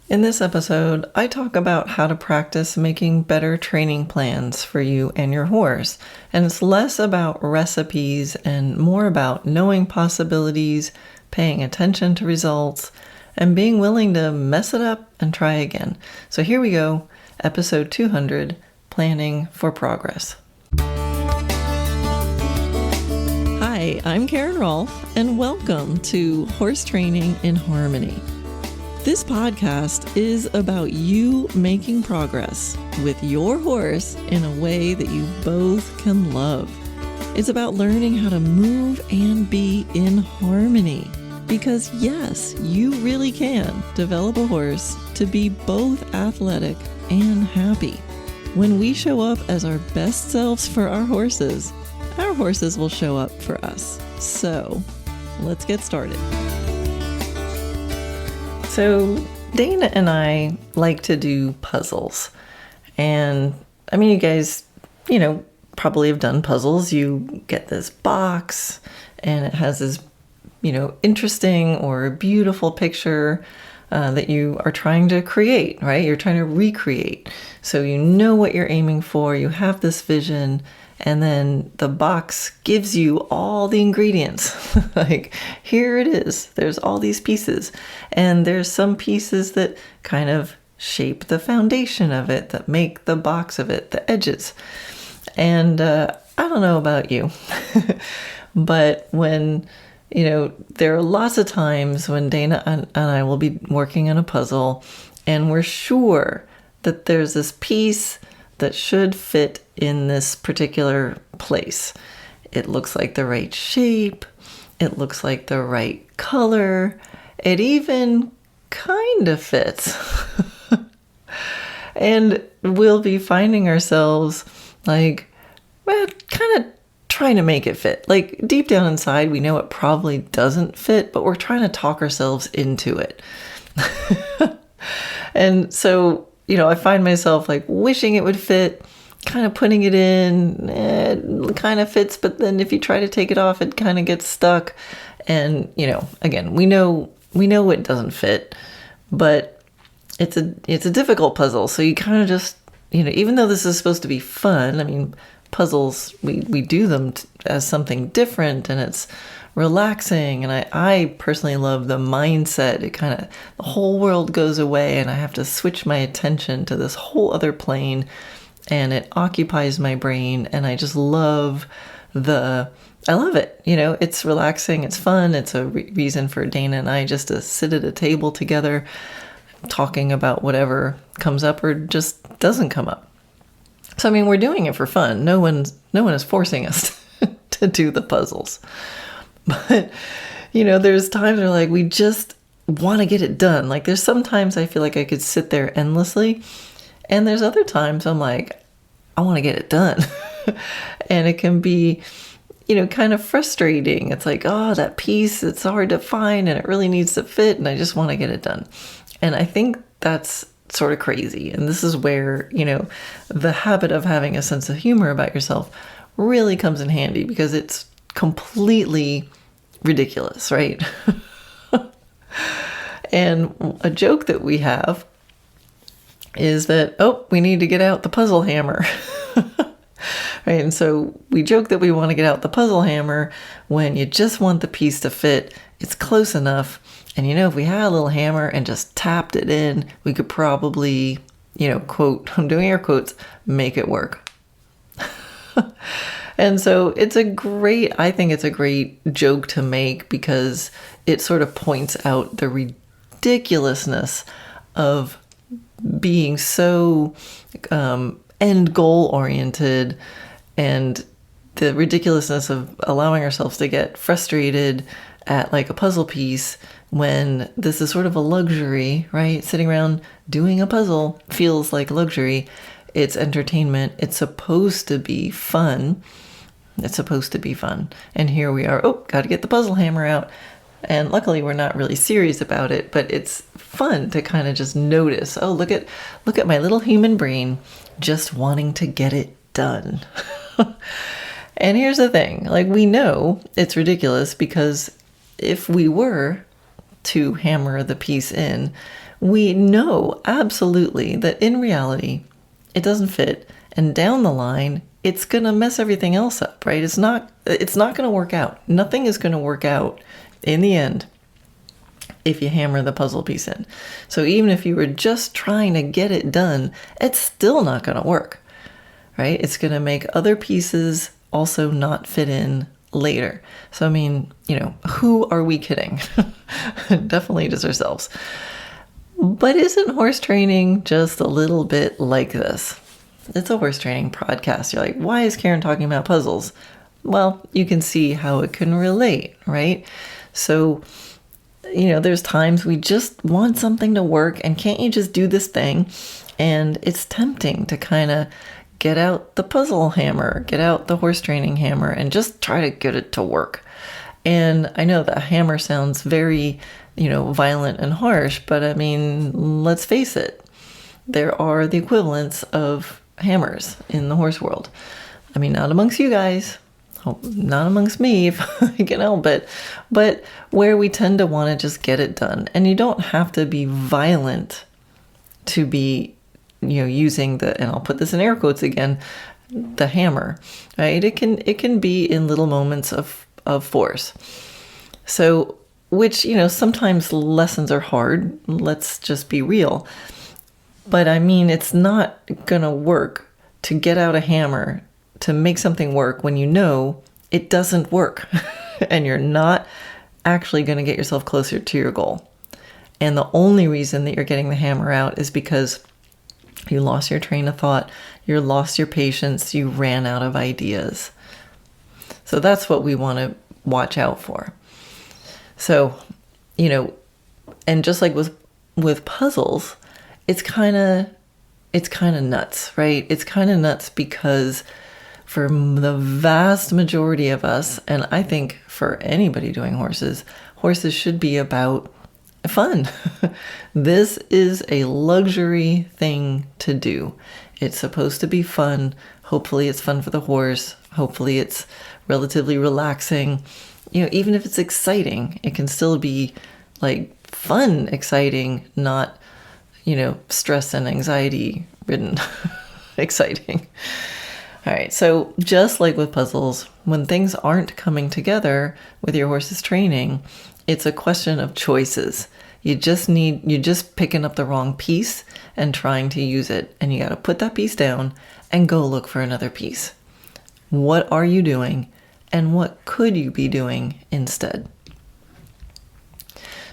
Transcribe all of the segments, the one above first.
In this episode, I talk about how to practice making better training plans for you and your horse. And it's less about recipes and more about knowing possibilities, paying attention to results, and being willing to mess it up and try again. So here we go, episode 200, Planning for Progress. Hi, I'm Karen Rohlf, and welcome to Horse Training in Harmony. This podcast is about you making progress with your horse in a way that you both can love. It's about learning how to move and be in harmony. Because yes, you really can develop a horse to be both athletic and happy. When we show up as our best selves for our horses will show up for us. So let's get started. So Dana and I like to do puzzles. And I mean, you guys, probably have done puzzles. You get this box and it has this, interesting or beautiful picture that you are trying to create, right? You're trying to recreate. So you know what you're aiming for. You have this vision. And then the box gives you all the ingredients. Like, here it is. There's all these pieces. And there's some pieces that kind of shape the foundation of it, that make the box of it, the edges. And I don't know about you, but when, there are lots of times when Dana and I will be working on a puzzle and we're sure that there's this piece that should fit in this particular place. It looks like the right shape. It looks like the right color. It even kind of fits. And we'll be finding ourselves kind of trying to make it fit. Like deep down inside, we know it probably doesn't fit, but we're trying to talk ourselves into it. And so, I find myself wishing it would fit, kind of putting it in, it kind of fits, but then if you try to take it off, it kind of gets stuck. And, again, we know it doesn't fit, but it's a difficult puzzle. So you kind of just, even though this is supposed to be fun, I mean, puzzles, we do them as something different and it's relaxing. And I personally love the mindset. It kind of, the whole world goes away and I have to switch my attention to this whole other plane and it occupies my brain. And I just love I love it. It's relaxing. It's fun. It's a reason for Dana and I just to sit at a table together talking about whatever comes up or just doesn't come up. So, I mean, we're doing it for fun. No one is forcing us to do the puzzles. But, there's times where we just want to get it done. There's sometimes I feel like I could sit there endlessly. And there's other times I'm like, I want to get it done. And it can be, kind of frustrating. It's like, oh, that piece, it's hard to find and it really needs to fit. And I just want to get it done. And I think that's sort of crazy. And this is where, the habit of having a sense of humor about yourself really comes in handy because it's completely ridiculous, right? And a joke that we have is that, we need to get out the puzzle hammer. Right? And so we joke that we want to get out the puzzle hammer when you just want the piece to fit. It's close enough. And if we had a little hammer and just tapped it in, we could probably, quote, I'm doing air quotes, make it work. And so I think it's a great joke to make because it sort of points out the ridiculousness of being so end goal oriented and the ridiculousness of allowing ourselves to get frustrated at a puzzle piece when this is sort of a luxury, right? Sitting around doing a puzzle feels like luxury. It's entertainment. It's supposed to be fun. And here we are. Got to get the puzzle hammer out. And luckily we're not really serious about it, but it's fun to kind of just notice, look at my little human brain just wanting to get it done. And here's the thing, we know it's ridiculous because if we were to hammer the piece in, we know absolutely that in reality, it doesn't fit. And down the line, it's going to mess everything else up, right? It's not going to work out. Nothing is going to work out in the end if you hammer the puzzle piece in. So even if you were just trying to get it done, it's still not going to work, right? It's going to make other pieces also not fit in later. So, I mean, who are we kidding? Definitely just ourselves. But isn't horse training just a little bit like this? It's a horse training podcast. You're like, why is Karen talking about puzzles? Well, you can see how it can relate, right? So, there's times we just want something to work, and can't you just do this thing? And it's tempting to kind of get out the puzzle hammer, get out the horse training hammer, and just try to get it to work. And I know that hammer sounds very, violent and harsh, but I mean, let's face it. There are the equivalents of hammers in the horse world. I mean, not amongst you guys, not amongst me if I can help it, but where we tend to want to just get it done. And you don't have to be violent to be, using and I'll put this in air quotes again, the hammer, right? It can be in little moments of force. So, which, sometimes lessons are hard. Let's just be real. But I mean, it's not going to work to get out a hammer to make something work when it doesn't work and you're not actually going to get yourself closer to your goal. And the only reason that you're getting the hammer out is because you lost your train of thought, you lost your patience, you ran out of ideas. So that's what we want to watch out for. So, and just like with puzzles, it's kind of nuts, right? It's kind of nuts because for the vast majority of us, and I think for anybody doing horses should be about fun. This is a luxury thing to do. It's supposed to be fun. Hopefully it's fun for the horse. Hopefully it's relatively relaxing. Even if it's exciting, it can still be like fun, exciting, not, stress and anxiety ridden exciting. All right. So just like with puzzles, when things aren't coming together with your horse's training, it's a question of choices. You're just picking up the wrong piece and trying to use it. And you got to put that piece down and go look for another piece. What are you doing? And what could you be doing instead?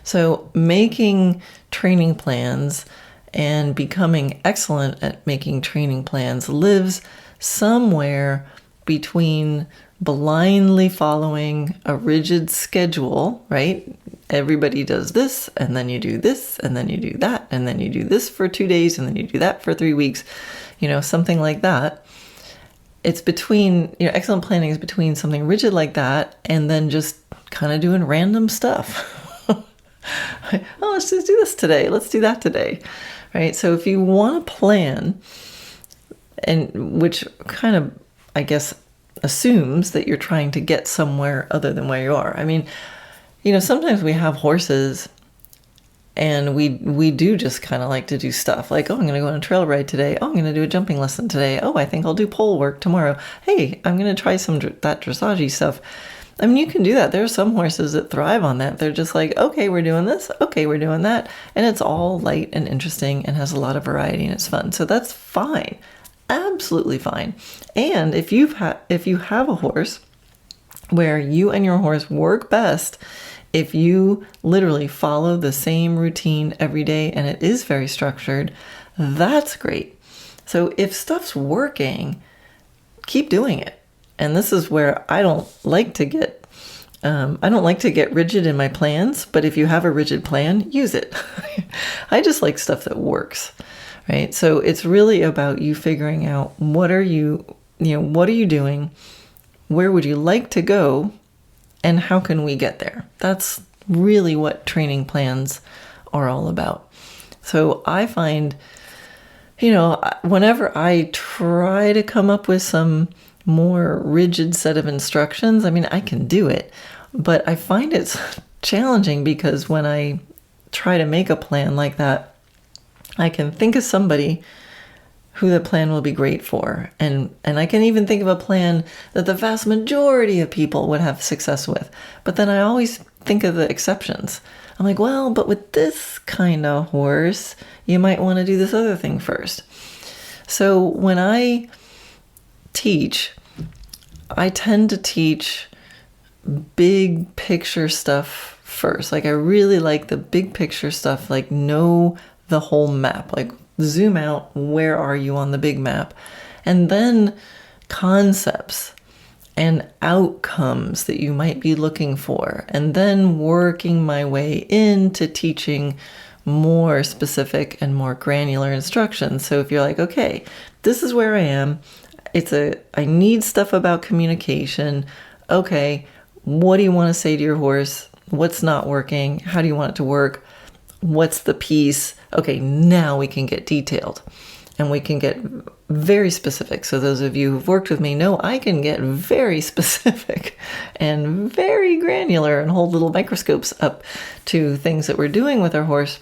So making training plans and becoming excellent at making training plans lives somewhere between blindly following a rigid schedule, right? Everybody does this, and then you do this, and then you do that, and then you do this for 2 days, and then you do that for 3 weeks, something like that. It's between, excellent planning is between something rigid like that and then just kind of doing random stuff. Oh, let's just do this today. Let's do that today. Right? So if you want to plan, and which kind of, I guess, assumes that you're trying to get somewhere other than where you are. I mean, sometimes we have horses and we do just kind of like to do stuff like, oh, I'm going to go on a trail ride today. Oh, I'm going to do a jumping lesson today. Oh, I think I'll do pole work tomorrow. Hey, I'm going to try that dressage stuff. I mean, you can do that. There are some horses that thrive on that. They're just like, okay, we're doing this. Okay, we're doing that. And it's all light and interesting and has a lot of variety and it's fun. So that's fine. Absolutely fine. And if you have a horse where you and your horse work best, if you literally follow the same routine every day and it is very structured, that's great. So if stuff's working, keep doing it. And this is where I don't like to get rigid in my plans, but if you have a rigid plan, use it. I just like stuff that works, right? So it's really about you figuring out what are you doing? Where would you like to go? And how can we get there? That's really what training plans are all about. So I find, whenever I try to come up with some more rigid set of instructions, I mean, I can do it, but I find it's challenging because when I try to make a plan like that, I can think of somebody who the plan will be great for. And I can even think of a plan that the vast majority of people would have success with. But then I always think of the exceptions. I'm like, well, but with this kind of horse, you might want to do this other thing first. So when I teach, I tend to teach big picture stuff first. Like I really like the big picture stuff, like know the whole map, like zoom out, where are you on the big map? And then concepts and outcomes that you might be looking for, and then working my way into teaching more specific and more granular instructions. So if you're like, okay, this is where I am, I need stuff about communication. Okay, what do you want to say to your horse? What's not working? How do you want it to work? What's the piece? Okay, now we can get detailed and we can get very specific. So those of you who've worked with me know I can get very specific and very granular and hold little microscopes up to things that we're doing with our horse.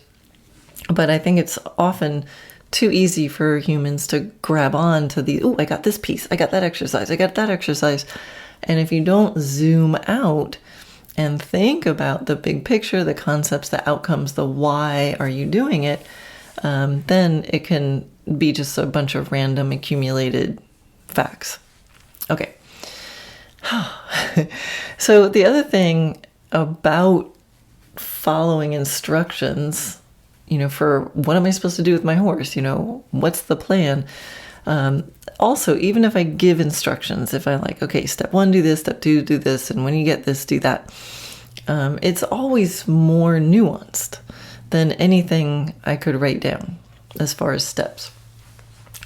But I think it's often too easy for humans to grab on to I got this piece, I got that exercise, I got that exercise. And if you don't zoom out and think about the big picture, the concepts, the outcomes, the why are you doing it, then it can be just a bunch of random accumulated facts. Okay. So the other thing about following instructions, for what am I supposed to do with my horse? What's the plan? Also, even if I give instructions, if I'm like, okay, step 1, do this, step 2, do this, and when you get this, do that. It's always more nuanced than anything I could write down as far as steps.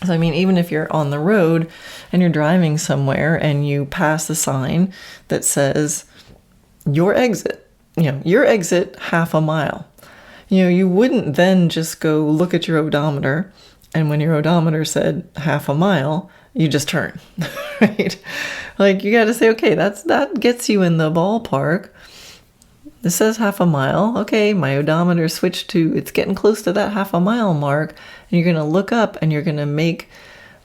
So, even if you're on the road and you're driving somewhere and you pass a sign that says, your exit half a mile. You wouldn't then just go look at your odometer, and when your odometer said half a mile, you just turn, right? Like you got to say, okay, that gets you in the ballpark. This says half a mile. Okay, my odometer switched to, it's getting close to that half a mile mark. And you're going to look up and you're going to make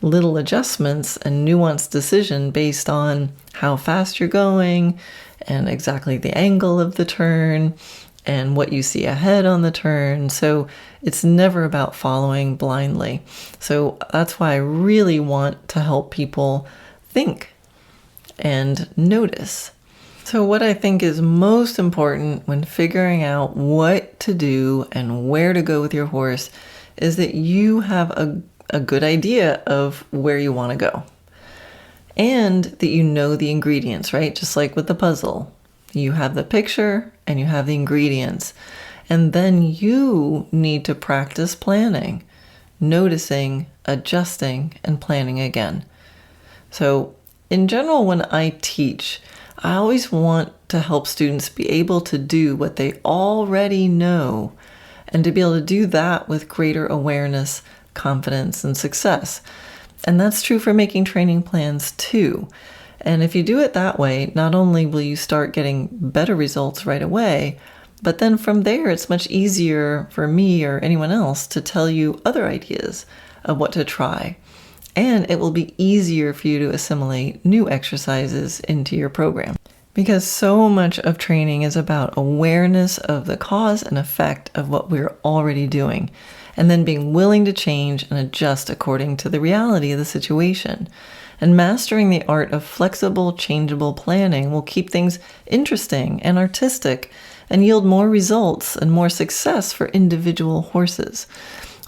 little adjustments and nuanced decision based on how fast you're going and exactly the angle of the turn and what you see ahead on the turn. So it's never about following blindly. So that's why I really want to help people think and notice. So what I think is most important when figuring out what to do and where to go with your horse is that you have a good idea of where you want to go. And that you know the ingredients, right? Just like with the puzzle. You have the picture and you have the ingredients. And then you need to practice planning, noticing, adjusting, and planning again. So in general, when I teach, I always want to help students be able to do what they already know and to be able to do that with greater awareness, confidence, and success. And that's true for making training plans too. And if you do it that way, not only will you start getting better results right away, but then from there, it's much easier for me or anyone else to tell you other ideas of what to try. And it will be easier for you to assimilate new exercises into your program. Because so much of training is about awareness of the cause and effect of what we're already doing, and then being willing to change and adjust according to the reality of the situation. And mastering the art of flexible, changeable planning will keep things interesting and artistic and yield more results and more success for individual horses,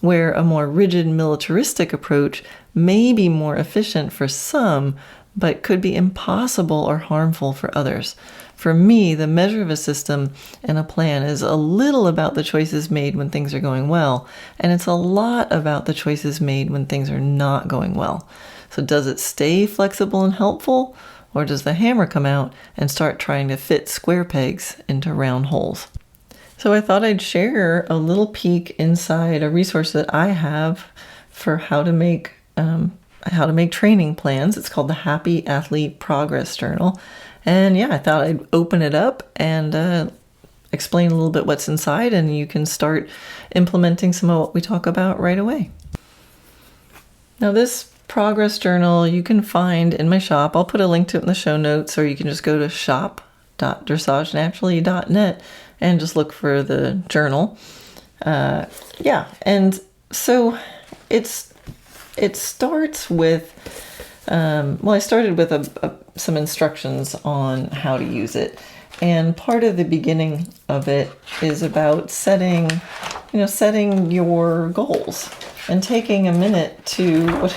where a more rigid militaristic approach may be more efficient for some, but could be impossible or harmful for others. For me, the measure of a system and a plan is a little about the choices made when things are going well, and it's a lot about the choices made when things are not going well. So does it stay flexible and helpful, or does the hammer come out and start trying to fit square pegs into round holes? So I thought I'd share a little peek inside a resource that I have for how to make training plans. It's called the Happy Athlete Progress Journal. And yeah, I thought I'd open it up and explain a little bit what's inside, and you can start implementing some of what we talk about right away. Now, this progress journal you can find in my shop. I'll put a link to it in the show notes, or you can just go to shop.dressagenaturally.net and just look for the journal. And so it starts with, I started with some instructions on how to use it. And part of the beginning of it is about setting your goals and taking a minute to, what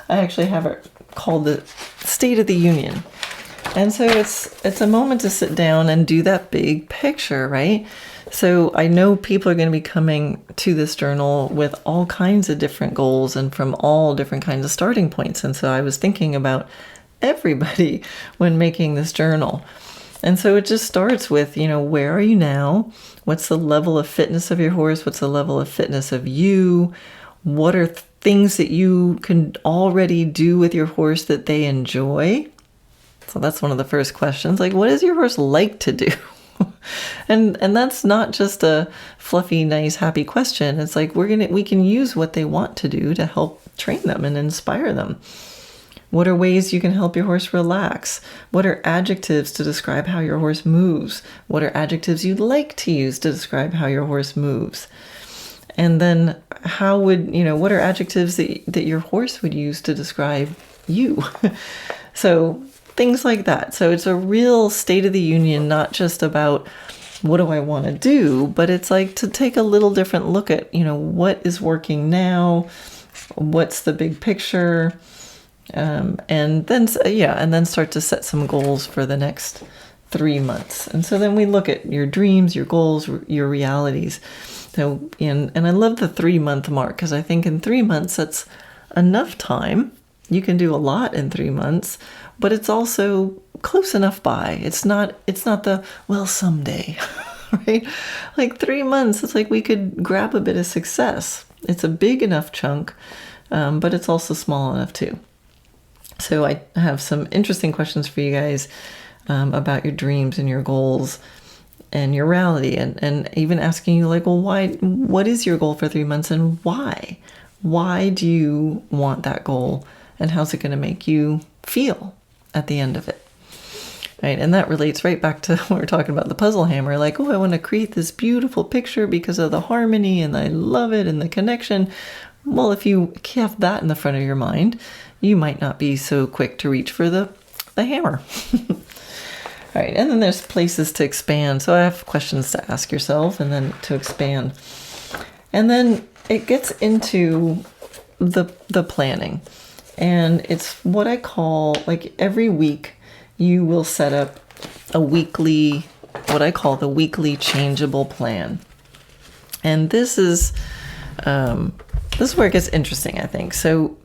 I actually have it called the State of the Union. And so it's a moment to sit down and do that big picture, right? So I know people are going to be coming to this journal with all kinds of different goals and from all different kinds of starting points. And so I was thinking about everybody when making this journal. And so it just starts with, where are you now? What's the level of fitness of your horse? What's the level of fitness of you? What are things that you can already do with your horse that they enjoy? So that's one of the first questions. Like, what does your horse like to do? And that's not just a fluffy, nice, happy question. It's like we can use what they want to do to help train them and inspire them. What are ways you can help your horse relax? What are adjectives to describe how your horse moves? What are adjectives you'd like to use to describe how your horse moves? And then what are adjectives that your horse would use to describe you? So things like that. So it's a real State of the Union, not just about what do I want to do, but it's like to take a little different look at, what is working now, what's the big picture, and then start to set some goals for the next 3 months. And so then we look at your dreams, your goals, your realities. So, and I love the 3-month mark, because I think in 3 months, that's enough time. You can do a lot in 3 months, but it's also close enough by. It's not the, well, someday, right? Like 3 months, it's like we could grab a bit of success. It's a big enough chunk, but it's also small enough too. So I have some interesting questions for you guys about your dreams and your goals and your reality, and even asking you like, well, what is your goal for 3 months and why? Why do you want that goal, and how's it going to make you feel at the end of it? Right? And that relates right back to when we're talking about the puzzle hammer, like, I want to create this beautiful picture because of the harmony and I love it and the connection. Well, if you have that in the front of your mind, you might not be so quick to reach for the hammer. All right, and then there's places to expand. So I have questions to ask yourself and then to expand. And then it gets into the planning. And it's what I call, like, every week you will set up a weekly, what I call the weekly changeable plan. And this is where it gets interesting, I think. So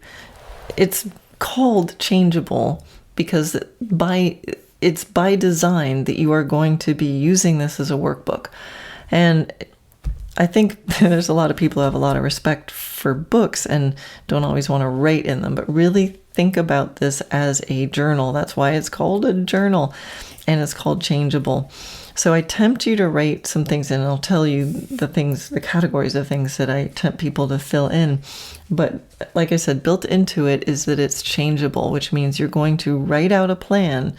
it's called changeable because it's by design that you are going to be using this as a workbook. And I think there's a lot of people who have a lot of respect for books and don't always want to write in them, but really think about this as a journal. That's why it's called a journal, and it's called changeable. So I tempt you to write some things, and I'll tell you the categories of things that I tempt people to fill in. But like I said, built into it is that it's changeable, which means you're going to write out a plan,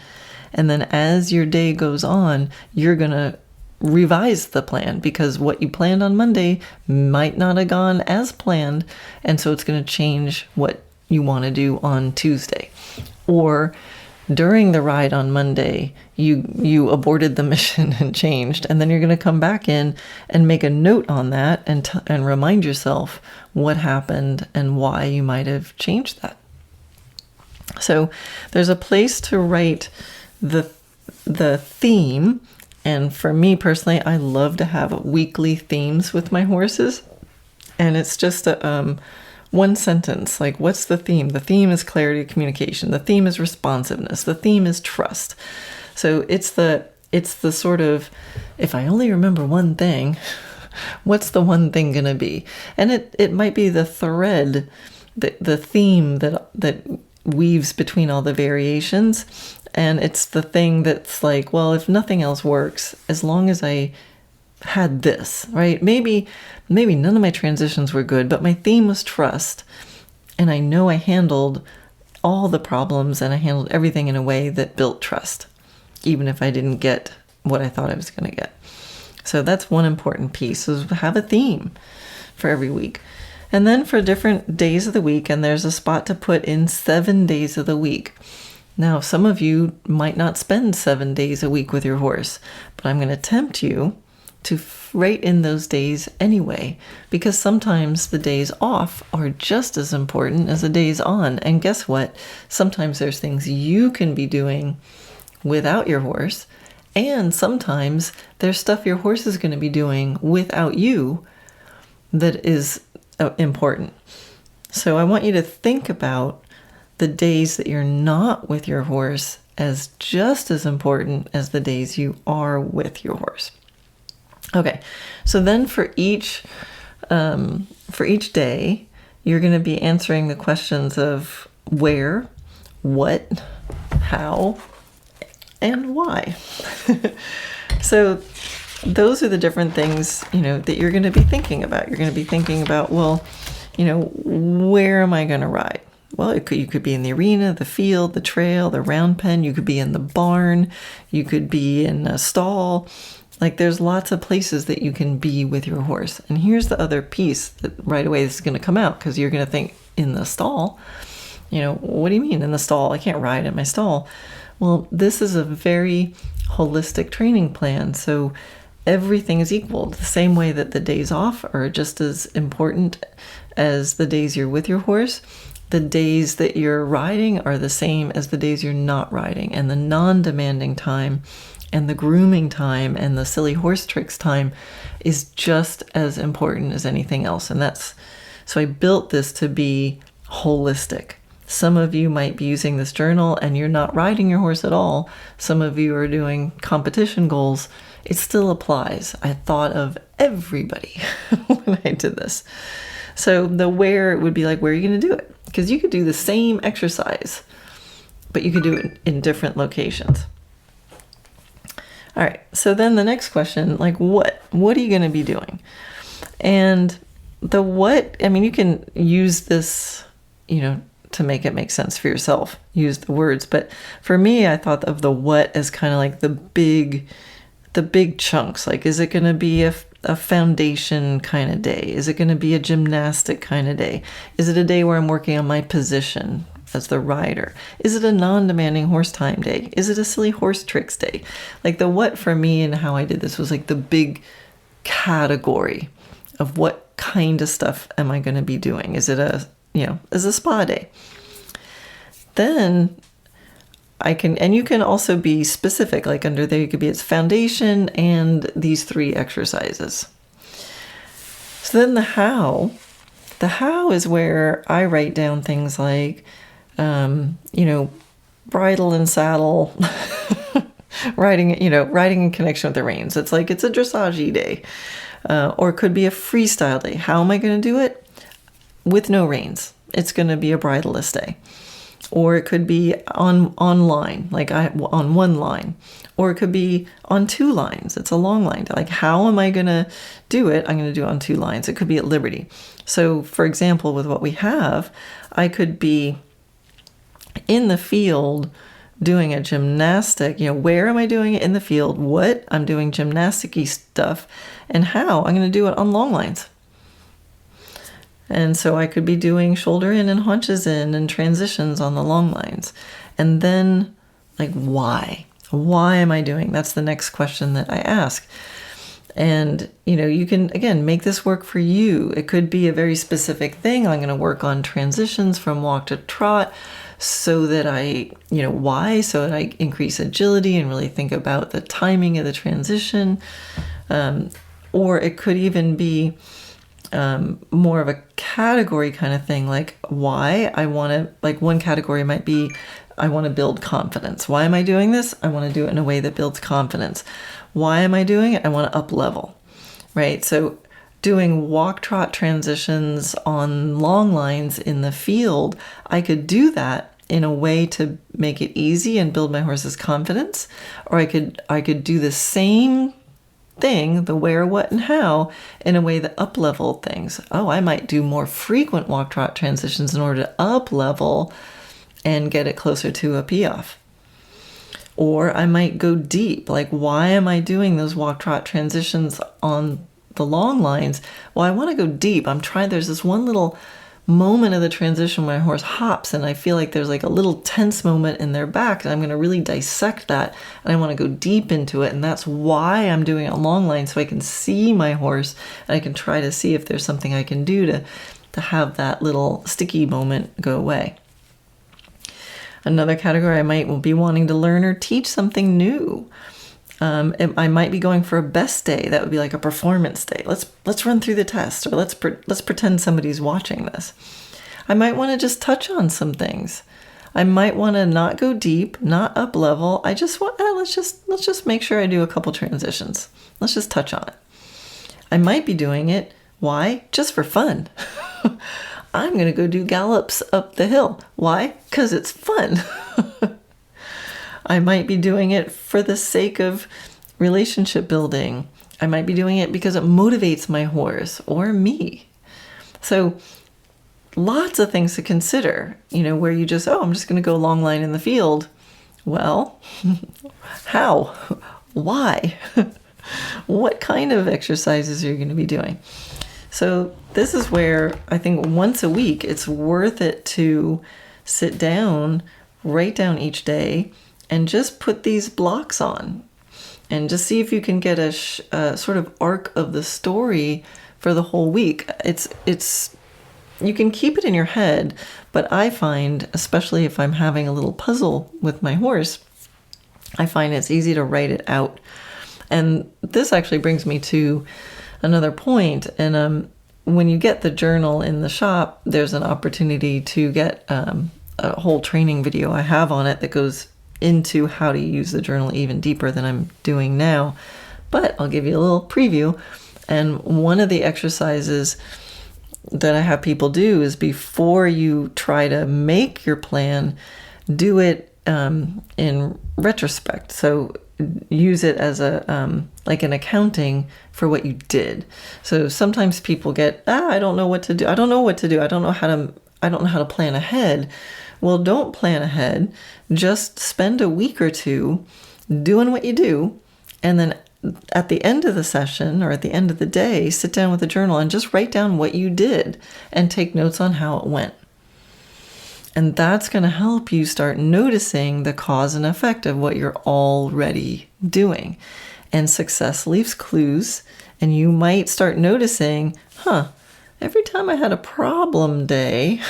and then as your day goes on, you're going to revise the plan, because what you planned on Monday might not have gone as planned, and so it's going to change what you want to do on Tuesday. Or during the ride on Monday, you aborted the mission and changed, and then you're going to come back in and make a note on that and remind yourself what happened and why you might have changed that. So there's a place to write the theme. And for me personally, I love to have weekly themes with my horses. And it's just one sentence, like, what's the theme? The theme is clarity of communication. The theme is responsiveness. The theme is trust. So it's the sort of, if I only remember one thing, what's the one thing going to be? And it might be the thread, the theme that weaves between all the variations. And it's the thing that's like, well, if nothing else works, as long as I had this, right? Maybe none of my transitions were good, but my theme was trust. And I know I handled all the problems and I handled everything in a way that built trust, even if I didn't get what I thought I was going to get. So that's one important piece, is have a theme for every week. And then for different days of the week, and there's a spot to put in 7 days of the week. Now, some of you might not spend 7 days a week with your horse, but I'm going to tempt you to write in those days anyway, because sometimes the days off are just as important as the days on. And guess what? Sometimes there's things you can be doing without your horse, and sometimes there's stuff your horse is going to be doing without you that is important. So I want you to think about the days that you're not with your horse as just as important as the days you are with your horse. Okay, so then for each day, you're going to be answering the questions of where, what, how, and why. So those are the different things, that you're going to be thinking about. You're going to be thinking about, well, where am I going to ride? Well, you could be in the arena, the field, the trail, the round pen. You could be in the barn. You could be in a stall. Like, there's lots of places that you can be with your horse. And here's the other piece that right away this is going to come out, because you're going to think, in the stall? What do you mean in the stall? I can't ride in my stall. Well, this is a very holistic training plan. So everything is equal. The same way that the days off are just as important as the days you're with your horse, the days that you're riding are the same as the days you're not riding. And the non-demanding time and the grooming time and the silly horse tricks time is just as important as anything else. And so I built this to be holistic. Some of you might be using this journal and you're not riding your horse at all. Some of you are doing competition goals. It still applies. I thought of everybody when I did this. So the where, it would be like, where are you going to do it? Because you could do the same exercise, but you could do it in different locations. All right, so then the next question, like what are you going to be doing? And the what, you can use this, to make it make sense for yourself, use the words. But for me, I thought of the what as kind of like the big chunks. Like, is it going to be a foundation kind of day? Is it going to be a gymnastic kind of day? Is it a day where I'm working on my position as the rider? Is it a non-demanding horse time day? Is it a silly horse tricks day? Like, the what for me and how I did this was like the big category of what kind of stuff am I going to be doing? Is it is a spa day? Then you can also be specific, like under there you could be its foundation and these 3 exercises. So then the how is where I write down things like, bridle and saddle, riding in connection with the reins. It's like, it's a dressage day, or it could be a freestyle day. How am I going to do it? With no reins. It's going to be a bridleless day. Or it could be on line, like on one line. Or it could be on 2 lines. It's a long line. Like, how am I going to do it? I'm going to do it on 2 lines. It could be at liberty. So, for example, with what we have, I could be in the field doing a gymnastic. Where am I doing it in the field? What? I'm doing gymnastic-y stuff. And how? I'm going to do it on long lines. And so I could be doing shoulder in and haunches in and transitions on the long lines. And then, like, why? Why am I doing? That's the next question that I ask. And, you can, again, make this work for you. It could be a very specific thing. I'm going to work on transitions from walk to trot so that why? So that I increase agility and really think about the timing of the transition. Or it could even be more of a category kind of thing, like why I want to, like one category might be, I want to build confidence. Why am I doing this? I want to do it in a way that builds confidence. Why am I doing it? I want to up level, right? So doing walk trot transitions on long lines in the field, I could do that in a way to make it easy and build my horse's confidence, or I could do the same thing, the where, what, and how, in a way that up-leveled things. Oh, I might do more frequent walk-trot transitions in order to up-level and get it closer to a P-off. Or I might go deep. Like, why am I doing those walk-trot transitions on the long lines? Well, I want to go deep. There's this one little moment of the transition when my horse hops, and I feel like there's like a little tense moment in their back, and I'm going to really dissect that, and I want to go deep into it, and that's why I'm doing it on long line, so I can see my horse, and I can try to see if there's something I can do to have that little sticky moment go away. Another category, I might be wanting to learn or teach something new. I might be going for a best day. That would be like a performance day. Let's run through the test, or let's pretend somebody's watching this. I might want to just touch on some things. I might want to not go deep, not up level. I just want let's just make sure I do a couple transitions. Let's just touch on it. I might be doing it. Why? Just for fun. I'm going to go do gallops up the hill. Why? Because it's fun. I might be doing it for the sake of relationship building. I might be doing it because it motivates my horse or me. So lots of things to consider, where you just, I'm just going to go long line in the field. Well, how? Why? What kind of exercises are you going to be doing? So this is where I think once a week, it's worth it to sit down, write down each day, and just put these blocks on and just see if you can get a sort of arc of the story for the whole week. It's you can keep it in your head, but I find, especially if I'm having a little puzzle with my horse, I find it's easy to write it out. And this actually brings me to another point. And when you get the journal in the shop, there's an opportunity to get a whole training video I have on it that goes into how to use the journal even deeper than I'm doing now. But I'll give you a little preview. And one of the exercises that I have people do is, before you try to make your plan, do it in retrospect. So use it as a like an accounting for what you did. So sometimes people get, I don't know what to do. I don't know how to plan ahead. Well, don't plan ahead. Just spend a week or two doing what you do, and then at the end of the session or at the end of the day, sit down with a journal and just write down what you did and take notes on how it went. And that's going to help you start noticing the cause and effect of what you're already doing. And success leaves clues, and you might start noticing, every time I had a problem day,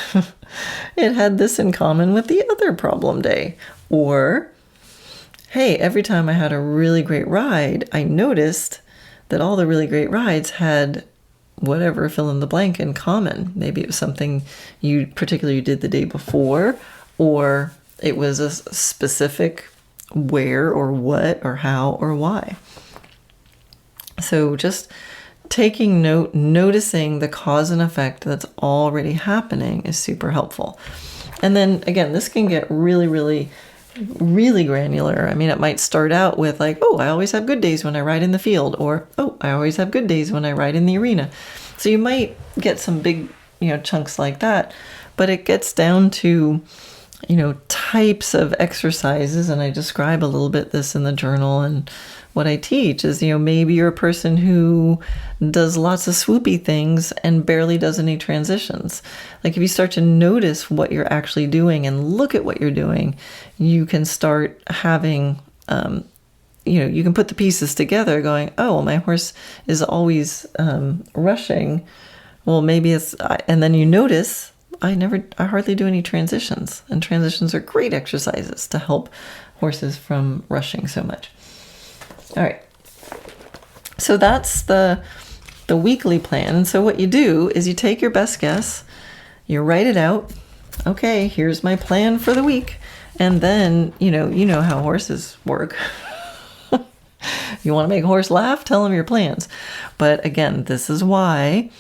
it had this in common with the other problem day. Or, hey, every time I had a really great ride, I noticed that all the really great rides had whatever, fill in the blank, in common. Maybe it was something you particularly did the day before, or it was a specific where or what or how or why. So just taking note, noticing the cause and effect that's already happening is super helpful. And then again, this can get really, really, really granular. I mean, it might start out with like, I always have good days when I ride in the field, or, I always have good days when I ride in the arena. So you might get some big, chunks like that, but it gets down to, types of exercises. And I describe a little bit this in the journal. And what I teach is, maybe you're a person who does lots of swoopy things and barely does any transitions. Like if you start to notice what you're actually doing and look at what you're doing, you can start having, you can put the pieces together going, my horse is always rushing. Well, maybe and then you notice, I hardly do any transitions. And transitions are great exercises to help horses from rushing so much. All right. So that's the weekly plan. And so what you do is you take your best guess, you write it out. Okay, here's my plan for the week. And then, you know how horses work. You want to make a horse laugh? Tell them your plans. But again, this is why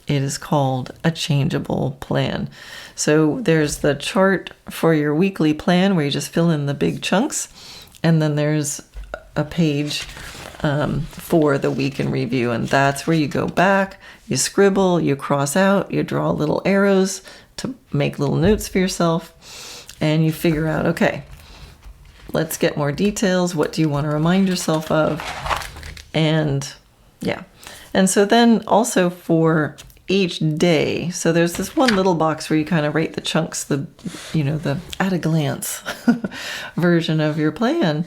it is called a changeable plan. So there's the chart for your weekly plan where you just fill in the big chunks. And then there's a page for the week in review. And that's where you go back, you scribble, you cross out, you draw little arrows to make little notes for yourself, and you figure out, okay, let's get more details. What do you want to remind yourself of? And yeah. And so then also for each day, so there's this one little box where you kind of rate the chunks, the at a glance version of your plan.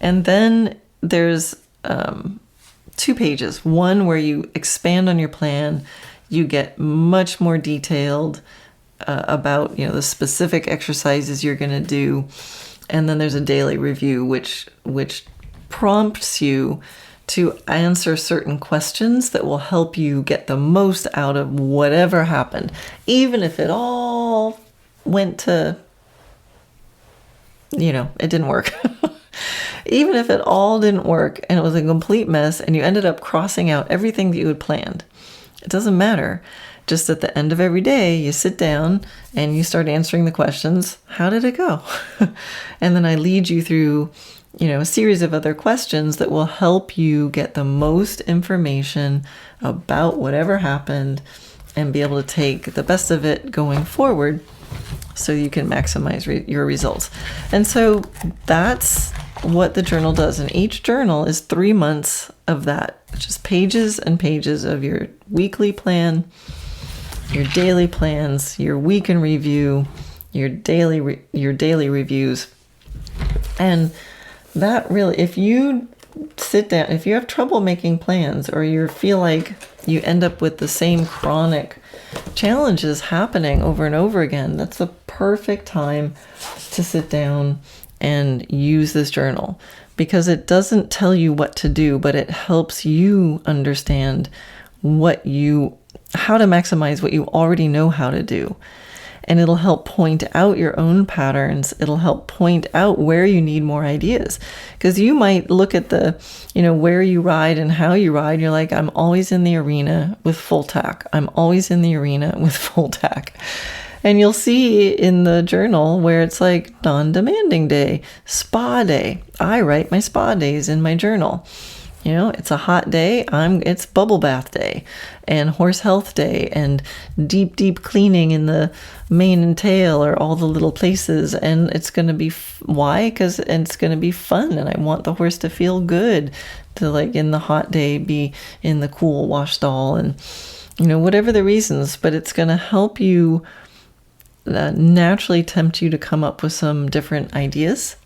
And then there's 2 pages. One where you expand on your plan, you get much more detailed about the specific exercises you're going to do. And then there's a daily review, which prompts you to answer certain questions that will help you get the most out of whatever happened, even if it all went to, it didn't work. Even if it all didn't work and it was a complete mess and you ended up crossing out everything that you had planned, it doesn't matter. Just at the end of every day, you sit down and you start answering the questions. How did it go? And then I lead you through, a series of other questions that will help you get the most information about whatever happened and be able to take the best of it going forward so you can maximize your results. And so that's what the journal does. And each journal is 3 months of that, just pages and pages of your weekly plan, your daily plans, your week in review, your daily reviews. And that really, if you sit down, if you have trouble making plans, or you feel like you end up with the same chronic challenges happening over and over again, that's the perfect time to sit down and use this journal, because it doesn't tell you what to do, but it helps you understand how to maximize what you already know how to do. And it'll help point out your own patterns. It'll help point out where you need more ideas. Because you might look at where you ride and how you ride. You're like, I'm always in the arena with full tack. I'm always in the arena with full tack. And you'll see in the journal where it's like non-demanding day, spa day. I write my spa days in my journal. It's a hot day, it's bubble bath day, and horse health day, and deep cleaning in the mane and tail, or all the little places. And it's going to be, why? Because it's going to be fun, and I want the horse to feel good, to in the hot day be in the cool wash stall, and whatever the reasons. But it's going to help you naturally tempt you to come up with some different ideas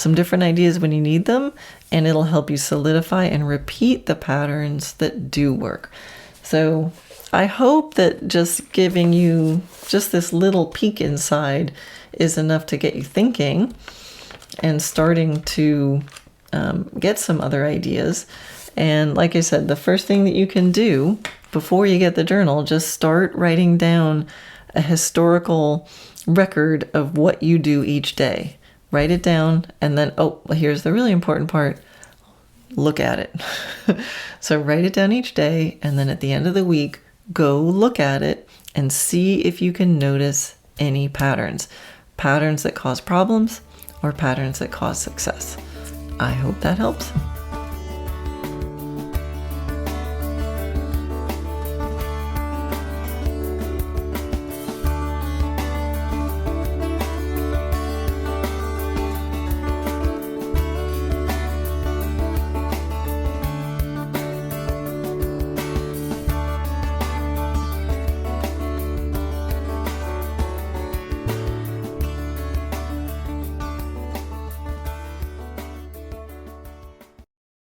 when you need them, and it'll help you solidify and repeat the patterns that do work. So I hope that just giving you just this little peek inside is enough to get you thinking and starting to get some other ideas. And like I said, the first thing that you can do before you get the journal, just start writing down a historical record of what you do each day. Write it down, and then, here's the really important part. Look at it. So write it down each day, and then at the end of the week, go look at it and see if you can notice any patterns that cause problems or patterns that cause success. I hope that helps.